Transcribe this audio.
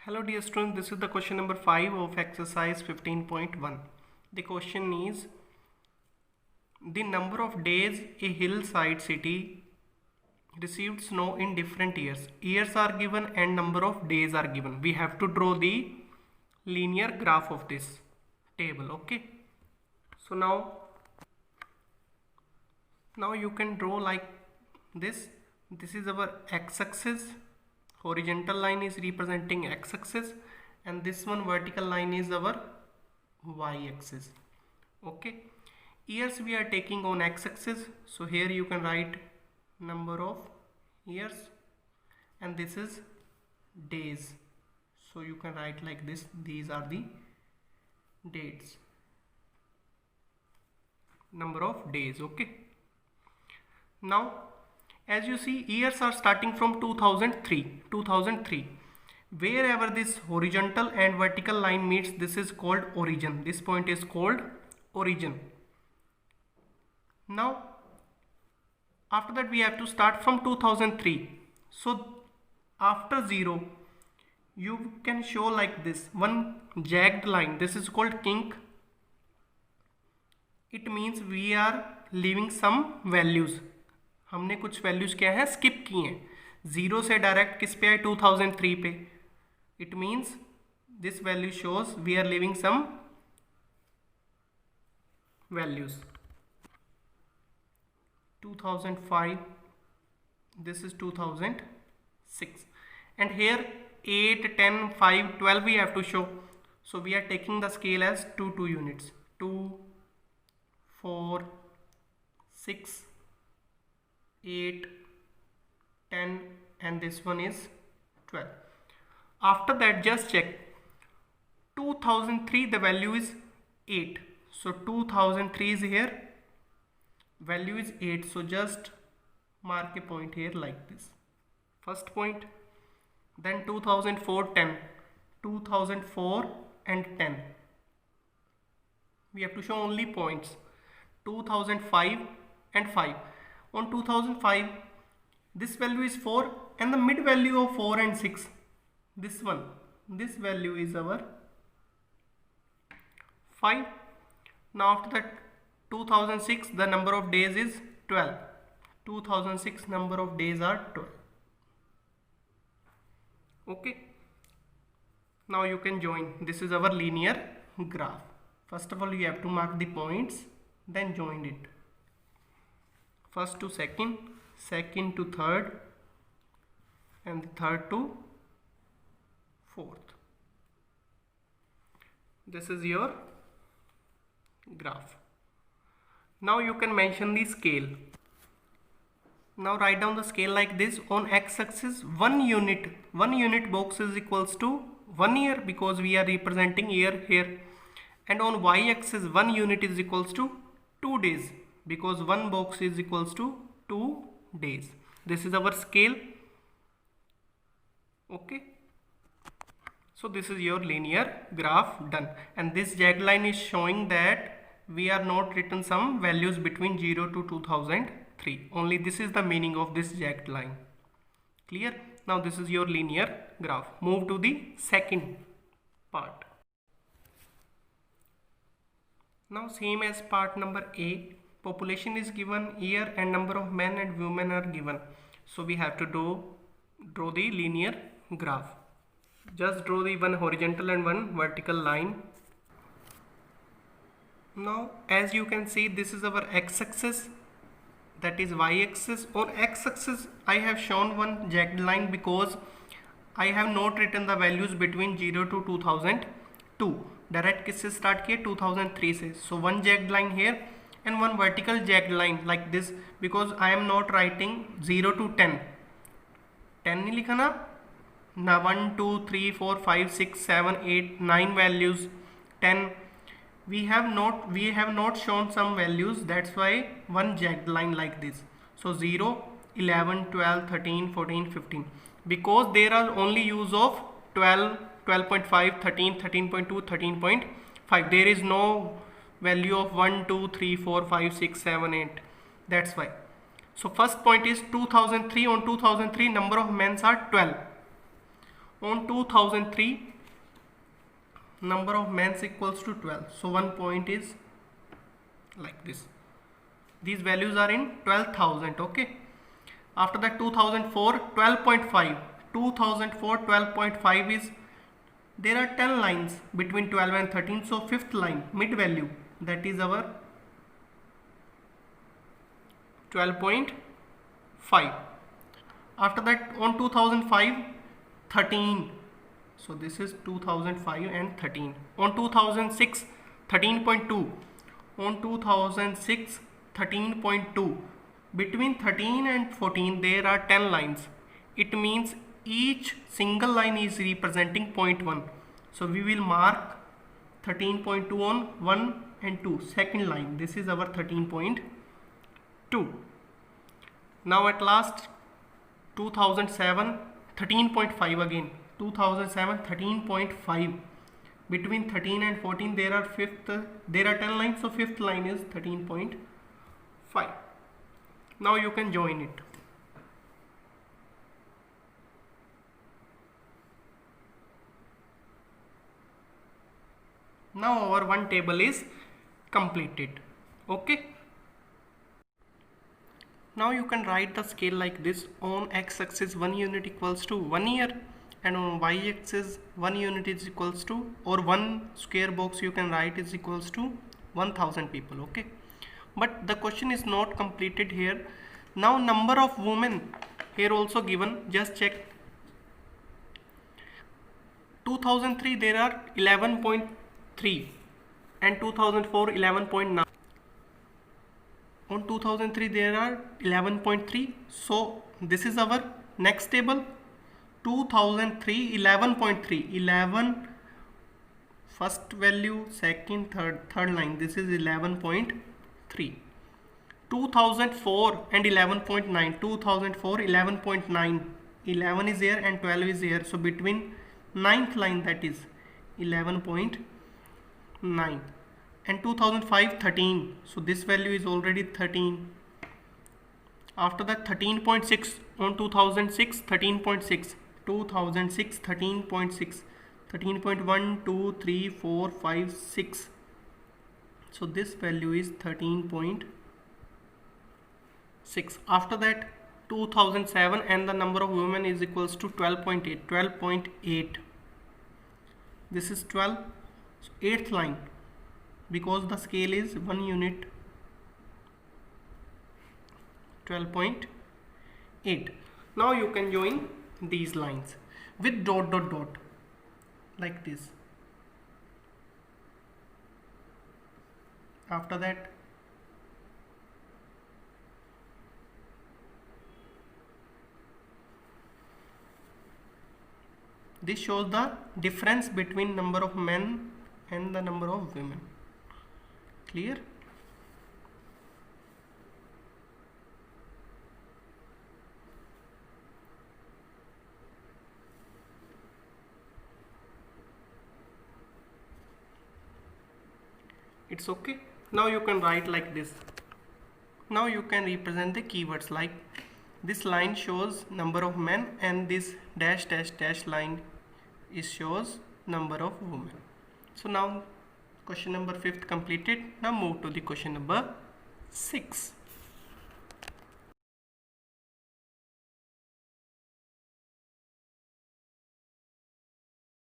Hello dear students, this is the question number 5 of exercise 15.1. The question is the number of days a hillside city received snow in different years. Years are given and number of days are given. We have to draw the linear graph of this table. Okay. So now you can draw like this. This is our x-axis. Horizontal line is representing x-axis and this one vertical line is our y-axis. Okay, years we are taking on x-axis, so here you can write number of years and this is days, so you can write like this. These are the dates, number of days. Okay, now as you see, years are starting from 2003. Wherever this horizontal and vertical line meets, this is called origin. This point is called origin. Now after that we have to start from 2003. So after 0 you can show like this one jagged line. This is called kink. It means we are leaving some values. हमने कुछ values क्या है skip किए हैं. 0 से direct किस पे आए 2003 पे. It means this value shows we are living some values. 2005, this is 2006, and here 8, 10, 5, 12 we have to show. So we are taking the scale as 2 units. 2, 4, 6, 8, 10 and this one is 12. After that just check 2003, the value is 8, so 2003 is here, value is 8, so just mark a point here like this, first point. Then 2004, 10, 2004 and 10 we have to show only points. 2005 and 5. On 2005 this value is 4 and the mid value of 4 and 6, this one, this value is our 5. Now after that 2006, the number of days is 12. 2006 number of days are 12. Okay, now you can join. This is our linear graph. First of all you have to mark the points, then join it. First to second, second to third, and the third to fourth. This is your graph. Now you can mention the scale. Now write down the scale like this. On x-axis 1 unit box is equals to 1 year because we are representing year here, and on y-axis 1 unit is equals to 2 days because one box is equals to 2 days. This is our scale. Okay, so this is your linear graph done, and this jagged line is showing that we are not written some values between 0 to 2003. Only this is the meaning of this jagged line. Clear? Now this is your linear graph. Move to the second part. Now same as part number A, population is given, year and number of men and women are given. So we have to draw the linear graph. Just draw the one horizontal and one vertical line. Now as you can see, this is our x-axis, that is y-axis. On x-axis I have shown one jagged line because I have not written the values between 0 to 2002. Direct किससे start किया 2003 से. So one jagged line here and one vertical jagged line like this because I am not writing 0 to 10. 10 नहीं लिखा ना 1, 2, 3, 4, 5, 6, 7, 8, 9 values. 10 we have not shown some values, that's why one jagged line like this. So 0, 11, 12, 13, 14, 15 because there are only use of 12, 12.5, 13, 13.2, 13.5. there is no value of 1, 2, 3, 4, 5, 6, 7, 8. That's why. So first point is 2003. On 2003 number of men are 12. On 2003, number of men equals to 12. So one point is like this. These values are in 12,000. Okay. After that, 2004, 12.5. 2004, 12.5 is, there are 10 lines between 12 and 13. So fifth line, mid value, that is our 12.5. After that, on 2005, 13. So this is 2005 and 13. On 2006, 13.2. On 2006, 13.2. Between 13 and 14, there are 10 lines. It means each single line is representing 0.1. So we will mark 13.2 on 1 and 2. Second line, this is our 13.2. Now at last, 2007, 13.5 again. 2007, 13.5. Between 13 and 14, there are 10 lines. So fifth line is 13.5. Now you can join it. Now our one table is completed. Okay. Now you can write the scale like this. On x-axis 1 unit equals to 1 year, and on y-axis 1 unit is equals to, or 1 square box you can write is equals to 1000 people. Okay, but the question is not completed here. Now number of women here also given. Just check. 2003 there are 11.3 and 2004 11.9. On 2003 there are 11.3. So this is our next table. 2003 11.3, 11 first value, second, third line, this is 11.3. 2004 and 11.9. 2004 11.9, 11 is here and 12 is here, so between ninth line, that is 11.9. and 2005 13, so this value is already 13. After that 13.6. on 2006 13.6, 2006 13.6, 13.1 2 3 4 5 6, so this value is 13.6. after that 2007, and the number of women is equals to 12.8, 12.8. this is 12, so 8th line, because the scale is 1 unit, 12.8. now you can join these lines with dot dot dot like this. After that this shows the difference between number of men and the number of women. Clear? It's okay. Now you can write like this. Now you can represent the keywords, like this line shows number of men and this dash dash dash line is shows number of women. So now question number 5th completed. Now move to the question number 6.